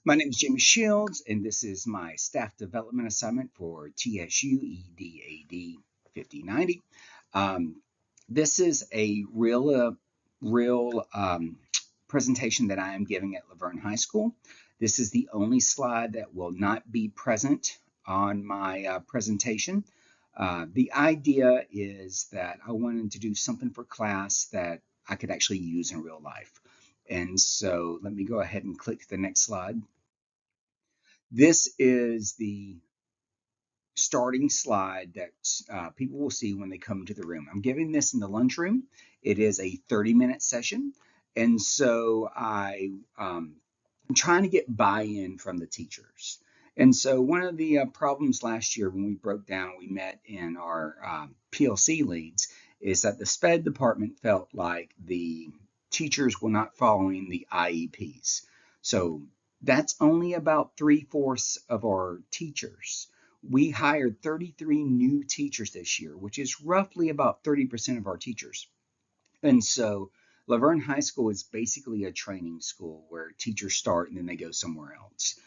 My name is Jamie Shields, and this is my staff development assignment for TSU EDAD 5090. This is a real presentation that I am giving at La Verne High School. This is the only slide that will not be present on my presentation. The idea is that I wanted to do something for class that I could actually use in real life. And so let me go ahead and click to the next slide. This is the starting slide that people will see when they come to the room. I'm giving this in the lunchroom. It is a 30-minute session. And so I'm trying to get buy-in from the teachers. And so one of the problems last year when we broke down, we met in our PLC leads, is that the SPED department felt like the teachers were not following the IEPs. So that's only about 3/4 of our teachers. We hired 33 new teachers this year, which is roughly about 30% of our teachers. And so La Verne High School is basically a training school where teachers start and then they go somewhere else.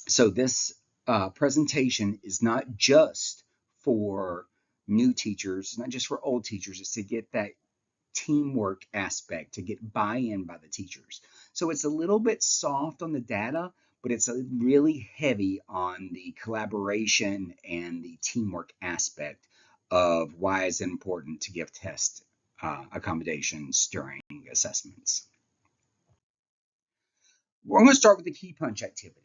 So this presentation is not just for new teachers, not just for old teachers, it's to get that teamwork aspect, to get buy-in by the teachers. So it's a little bit soft on the data, but it's really heavy on the collaboration and the teamwork aspect of why it's important to give test accommodations during assessments. We're going to start with the key punch activity.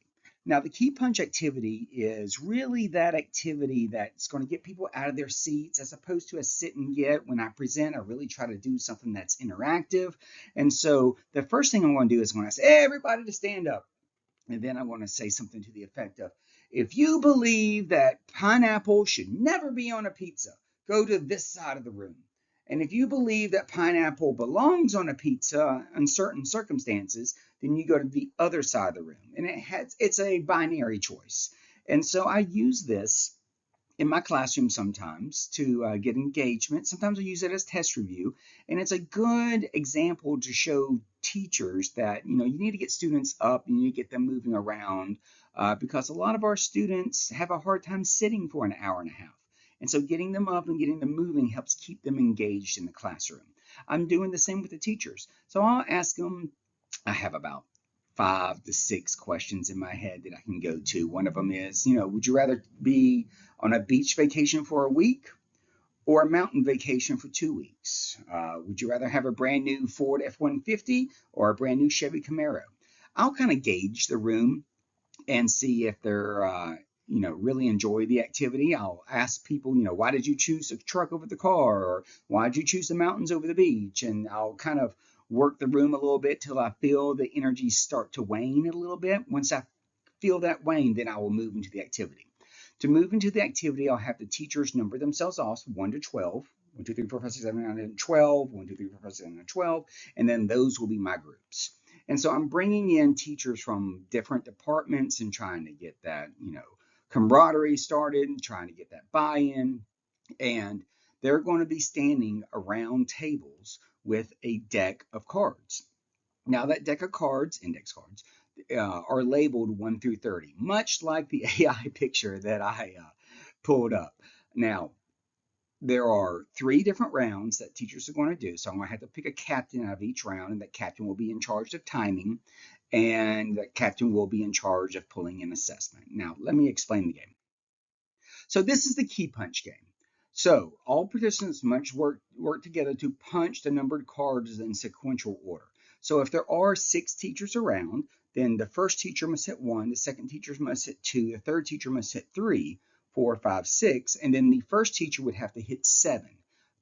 Now, the key punch activity is really that activity that's going to get people out of their seats as opposed to a sit and get. When I present, I really try to do something that's interactive. And so the first thing I'm going to do is I'm going to say, hey, everybody to stand up. And then I want to say something to the effect of, if you believe that pineapple should never be on a pizza, go to this side of the room. And if you believe that pineapple belongs on a pizza in certain circumstances, then you go to the other side of the room. And it's a binary choice. And so I use this in my classroom sometimes to get engagement. Sometimes I use it as test review. And it's a good example to show teachers that, you need to get students up and you need to get them moving around because a lot of our students have a hard time sitting for an hour and a half. And so getting them up and getting them moving helps keep them engaged in the classroom. I'm doing the same with the teachers. So I'll ask them, I have about 5 to 6 questions in my head that I can go to. One of them is, would you rather be on a beach vacation for a week or a mountain vacation for 2 weeks? Would you rather have a brand new Ford F-150 or a brand new Chevy Camaro? I'll kind of gauge the room and see if they're really enjoy the activity. I'll ask people, why did you choose a truck over the car? Or why did you choose the mountains over the beach? And I'll kind of work the room a little bit till I feel the energy start to wane a little bit. Once I feel that wane, then I will move into the activity. To move into the activity, I'll have the teachers number themselves off 1 to 12. 1, 2, 3, 4, 5, 6, 7, 8, 9, 10, 12. 1, 2, 3, 4, 5, 6, 7, 8, 9, 12. And then those will be my groups. And so I'm bringing in teachers from different departments and trying to get that, camaraderie started, and trying to get that buy-in. And they're going to be standing around tables with a deck of cards. Now that deck of cards, index cards, are labeled 1 through 30, much like the AI picture that I pulled up. Now, there are 3 different rounds that teachers are going to do. So I'm going to have to pick a captain out of each round, and that captain will be in charge of timing, and that captain will be in charge of pulling an assessment. Now, let me explain the game. So this is the key punch game. So all participants must work together to punch the numbered cards in sequential order. So if there are 6 teachers around, then the first teacher must hit 1, the second teacher must hit 2, the third teacher must hit 3, 4, 5, 6, and then the first teacher would have to hit 7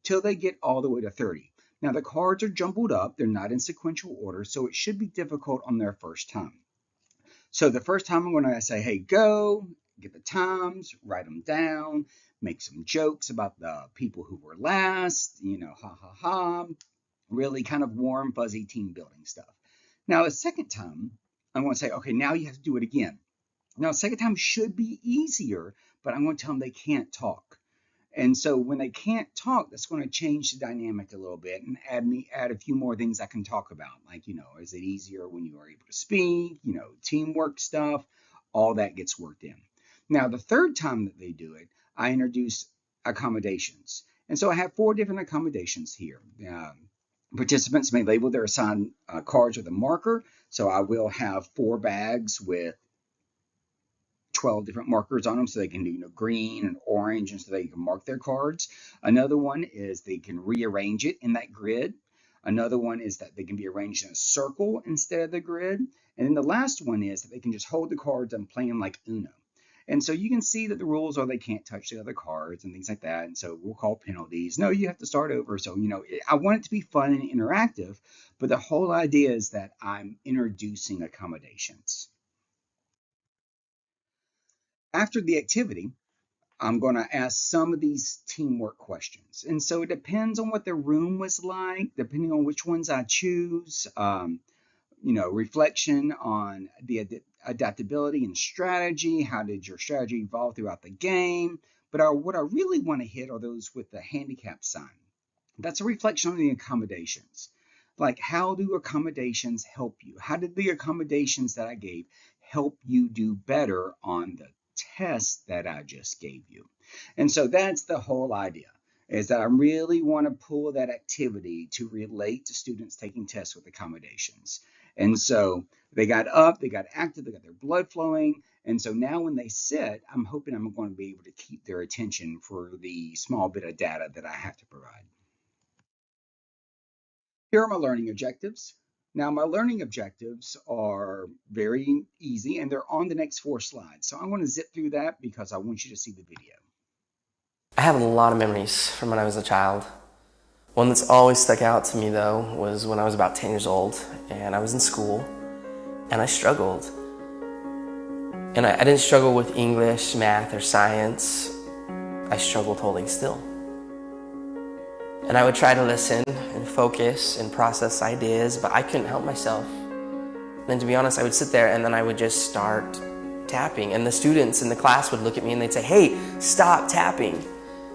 till they get all the way to 30. Now the cards are jumbled up, they're not in sequential order, so it should be difficult on their first time. So the first time I'm going to say, hey, go, get the times, write them down, make some jokes about the people who were last, ha ha ha, really kind of warm, fuzzy team building stuff. Now the second time, I'm going to say, okay, now you have to do it again. Now the second time should be easier, but I'm going to tell them they can't talk. And so when they can't talk, that's going to change the dynamic a little bit and add a few more things I can talk about. Like, is it easier when you are able to speak, teamwork stuff, all that gets worked in. Now, the third time that they do it, I introduce accommodations. And so I have 4 different accommodations here. Participants may label their assigned cards with a marker. So I will have 4 bags with 12 different markers on them, so they can do green and orange, and so they can mark their cards. Another one is they can rearrange it in that grid. Another one is that they can be arranged in a circle instead of the grid. And then the last one is that they can just hold the cards and play them like Uno. And so you can see that the rules are they can't touch the other cards and things like that. And so we'll call penalties. No, you have to start over. So, I want it to be fun and interactive, but the whole idea is that I'm introducing accommodations. After the activity, I'm going to ask some of these teamwork questions. And so it depends on what the room was like, depending on which ones I choose, reflection on the adaptability and strategy. How did your strategy evolve throughout the game? But what I really want to hit are those with the handicap sign. That's a reflection on the accommodations. Like, how do accommodations help you? How did the accommodations that I gave help you do better on the test that I just gave you? And so that's the whole idea, is that I really want to pull that activity to relate to students taking tests with accommodations. And so they got up, they got active, they got their blood flowing. And so now when they sit, I'm hoping I'm going to be able to keep their attention for the small bit of data that I have to provide. Here are my learning objectives. Now, my learning objectives are very easy, and they're on the next 4 slides. So I'm going to zip through that because I want you to see the video. I have a lot of memories from when I was a child. One that's always stuck out to me, though, was when I was about 10 years old, and I was in school, and I struggled. And I didn't struggle with English, math, or science. I struggled holding still. And I would try to listen and focus and process ideas, but I couldn't help myself. And to be honest, I would sit there and then I would just start tapping. And the students in the class would look at me and they'd say, "Hey, stop tapping."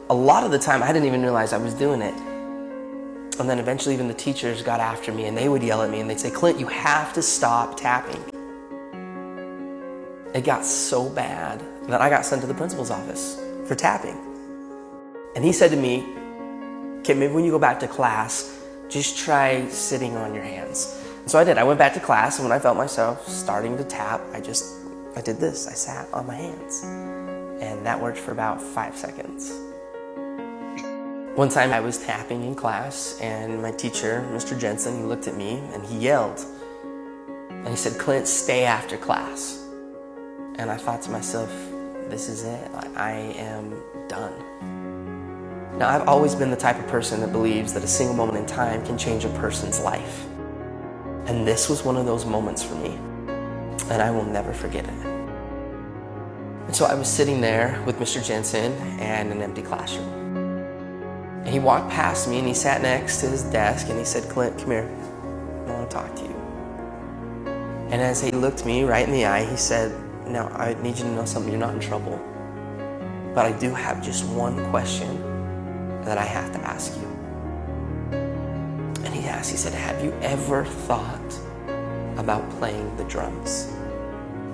A lot of the time, I didn't even realize I was doing it. And then eventually even the teachers got after me and they would yell at me and they'd say, "Clint, you have to stop tapping." It got so bad that I got sent to the principal's office for tapping. And he said to me, "Okay, maybe when you go back to class, just try sitting on your hands." And so I did. I went back to class, and when I felt myself starting to tap, I did this. I sat on my hands. And that worked for about 5 seconds. One time I was tapping in class, and my teacher, Mr. Jensen, he looked at me and he yelled. And he said, "Clint, stay after class." And I thought to myself, this is it. I am done. Now, I've always been the type of person that believes that a single moment in time can change a person's life. And this was one of those moments for me. And I will never forget it. And so I was sitting there with Mr. Jensen and an empty classroom. And he walked past me and he sat next to his desk and he said, "Clint, come here. I want to talk to you." And as he looked me right in the eye, he said, "Now, I need you to know something. You're not in trouble. But I do have just one question that I have to ask you." And he said, "Have you ever thought about playing the drums?"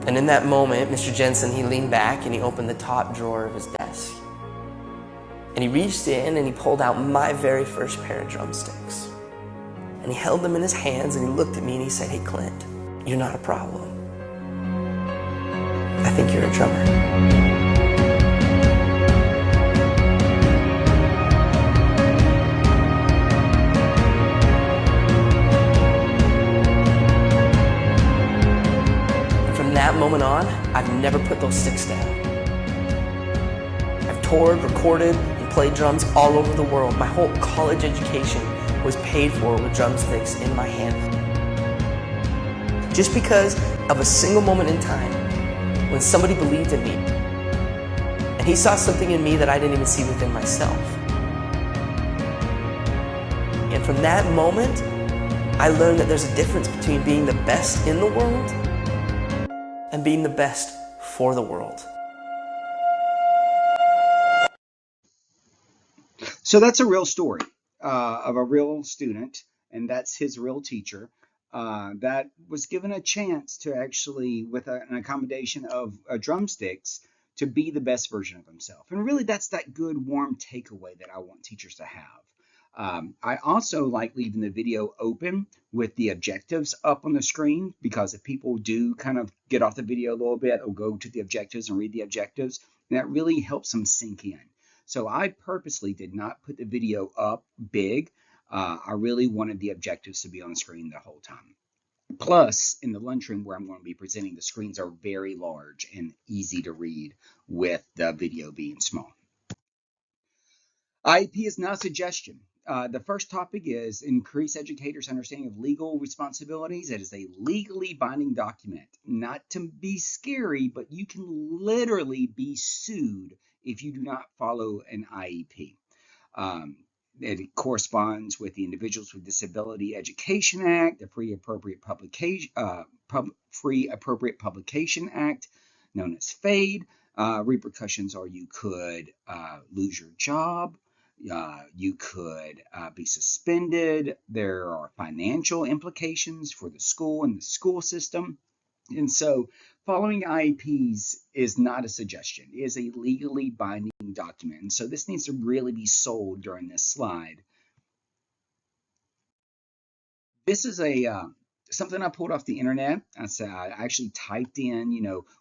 And in that moment, Mr. Jensen, he leaned back and he opened the top drawer of his desk. And he reached in and he pulled out my very first pair of drumsticks. And he held them in his hands and he looked at me and he said, "Hey, Clint, you're not a problem. I think you're a drummer." From that moment on, I've never put those sticks down. I've toured, recorded, and played drums all over the world. My whole college education was paid for with drumsticks in my hand. Just because of a single moment in time when somebody believed in me. And he saw something in me that I didn't even see within myself. And from that moment, I learned that there's a difference between being the best in the world and being the best for the world. So that's a real story of a real student, and that's his real teacher that was given a chance to actually, with an accommodation of drumsticks, to be the best version of himself. And really, that's that good, warm takeaway that I want teachers to have. I also like leaving the video open with the objectives up on the screen, because if people do kind of get off the video a little bit, or go to the objectives and read the objectives, and that really helps them sink in. So I purposely did not put the video up big. I really wanted the objectives to be on the screen the whole time. Plus, in the lunchroom where I'm going to be presenting, the screens are very large and easy to read with the video being small. IEP is not a suggestion. The first topic is increase educators' understanding of legal responsibilities. It is a legally binding document. Not to be scary, but you can literally be sued if you do not follow an IEP. It corresponds with the Individuals with Disability Education Act, the Free Appropriate Publication Act, known as FADE. Repercussions are you could lose your job. You could be suspended. There are financial implications for the school and the school system. And so following IEPs is not a suggestion. It is a legally binding document. And so this needs to really be sold during this slide. This is something I pulled off the internet. I actually typed in,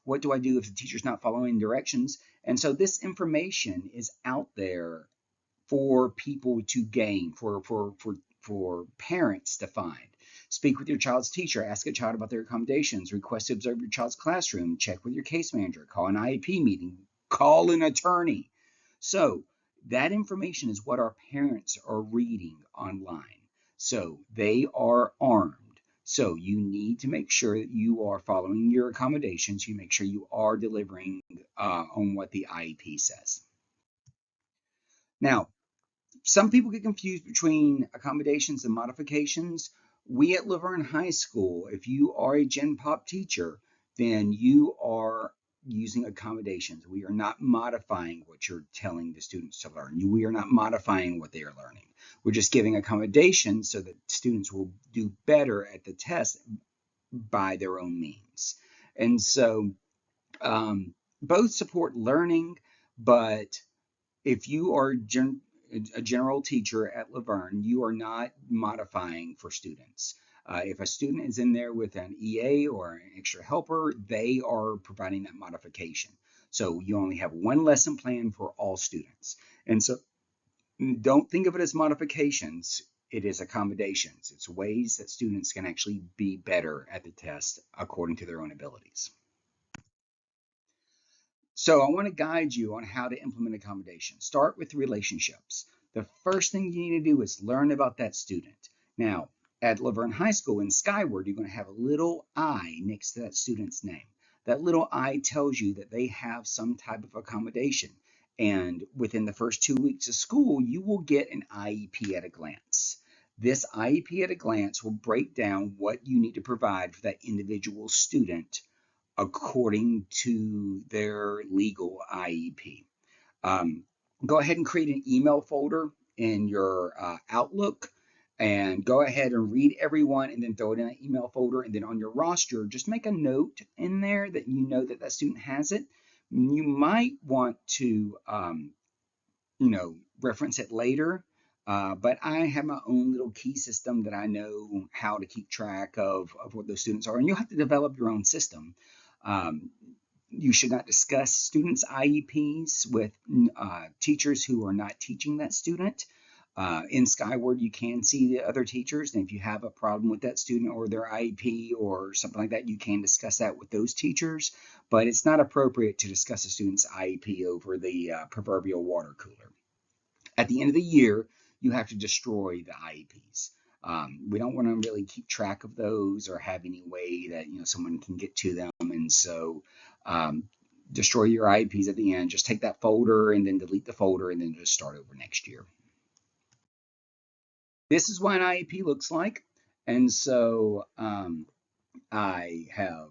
what do I do if the teacher's not following directions? And so this information is out there for people to gain, for parents to find. Speak with your child's teacher, ask a child about their accommodations, request to observe your child's classroom, check with your case manager, call an IEP meeting, call an attorney. So that information is what our parents are reading online. So they are armed. So you need to make sure that you are following your accommodations. You make sure you are delivering on what the IEP says. Now, some people get confused between accommodations and modifications. We at La Vergne High School, if you are a Gen Pop teacher, then you are using accommodations. We are not modifying what you're telling the students to learn. We are not modifying what they are learning. We're just giving accommodations so that students will do better at the test by their own means. And so both support learning, but if you are a general teacher at La Vergne, you are not modifying for students. If a student is in there with an EA or an extra helper, they are providing that modification. So you only have one lesson plan for all students. And so don't think of it as modifications. It is accommodations. It's ways that students can actually be better at the test according to their own abilities. So I want to guide you on how to implement accommodation. Start with relationships. The first thing you need to do is learn about that student. Now, at La Vergne High School in Skyward, you're going to have a little I next to that student's name. That little I tells you that they have some type of accommodation. And within the first 2 weeks of school, you will get an IEP at a glance. This IEP at a glance will break down what you need to provide for that individual student according to their legal IEP. Go ahead and create an email folder in your Outlook, and go ahead and read everyone and then throw it in an email folder. And then on your roster, just make a note in there that you know that that student has it. You might want to, reference it later. But I have my own little key system that I know how to keep track of what those students are. And you'll have to develop your own system. You should not discuss students' IEPs with teachers who are not teaching that student. In Skyward, you can see the other teachers, and if you have a problem with that student or their IEP or something like that, you can discuss that with those teachers. But it's not appropriate to discuss a student's IEP over the proverbial water cooler. At the end of the year, you have to destroy the IEPs. We don't want to really keep track of those or have any way that someone can get to them, and so destroy your IEPs at the end. Just take that folder and then delete the folder and then just start over next year. This is what an IEP looks like, and so I have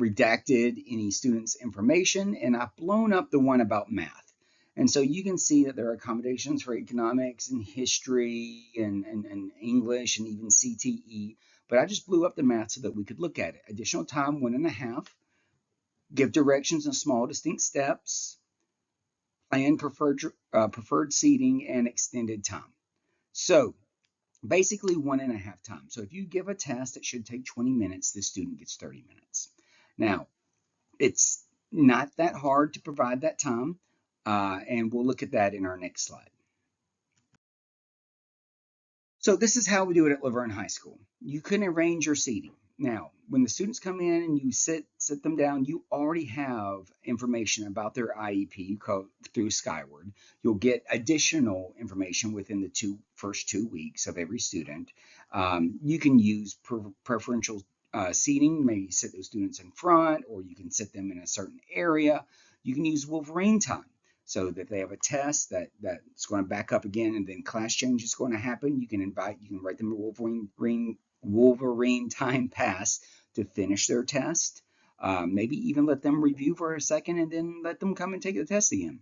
redacted any student's information, and I've blown up the one about math. And so you can see that there are accommodations for economics and history and English and even CTE. But I just blew up the math so that we could look at it. Additional time, 1.5. Give directions in small, distinct steps. Plan preferred seating and extended time. So basically 1.5 times. So if you give a test that should take 20 minutes, the student gets 30 minutes. Now, it's not that hard to provide that time, and we'll look at that in our next slide. So this is how we do it at Laverne High School. You can arrange your seating. Now, when the students come in and you sit them down, you already have information about their IEP through Skyward. You'll get additional information within the first 2 weeks of every student. You can use preferential seating, maybe sit those students in front, or you can sit them in a certain area. You can use Wolverine time, so that they have a test that's going to back up again, and then class change is going to happen. You can write them a Wolverine time pass to finish their test. Maybe even let them review for a second and then let them come and take the test again.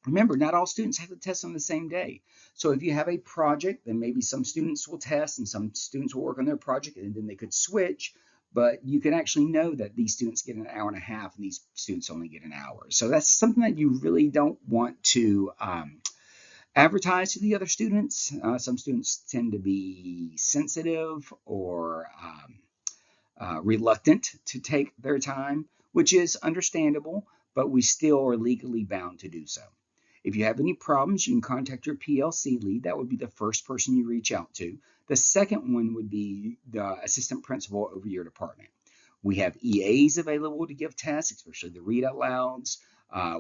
Remember, not all students have the test on the same day. So if you have a project, then maybe some students will test and some students will work on their project, and then they could switch. But you can actually know that these students get an hour and a half and these students only get an hour. So that's something that you really don't want to advertise to the other students. Some students tend to be sensitive or reluctant to take their time, which is understandable, but we still are legally bound to do so. If you have any problems, you can contact your PLC lead. That would be the first person you reach out to. The second one would be the assistant principal over your department. We have EAs available to give tests, especially the read out louds.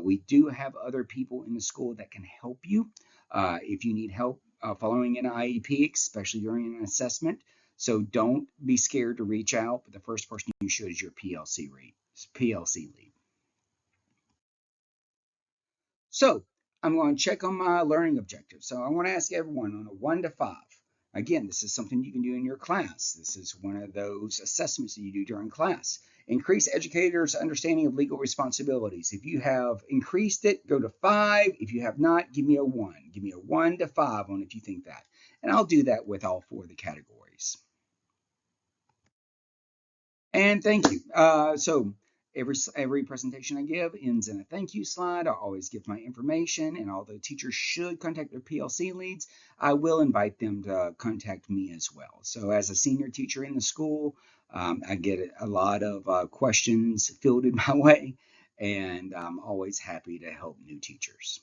We do have other people in the school that can help you if you need help following an IEP, especially during an assessment. So don't be scared to reach out, but the first person you should is your PLC lead. So I'm going to check on my learning objectives. So I want to ask everyone on a 1 to 5. Again, this is something you can do in your class. This is one of those assessments that you do during class. Increase educators' understanding of legal responsibilities. If you have increased it, go to 5. If you have not, give me a 1. Give me a 1 to 5 on if you think that. And I'll do that with all 4 of the categories. And thank you. So every presentation I give ends in a thank you slide. I always give my information, and although teachers should contact their PLC leads, I will invite them to contact me as well. So as a senior teacher in the school, I get a lot of questions fielded my way, and I'm always happy to help new teachers.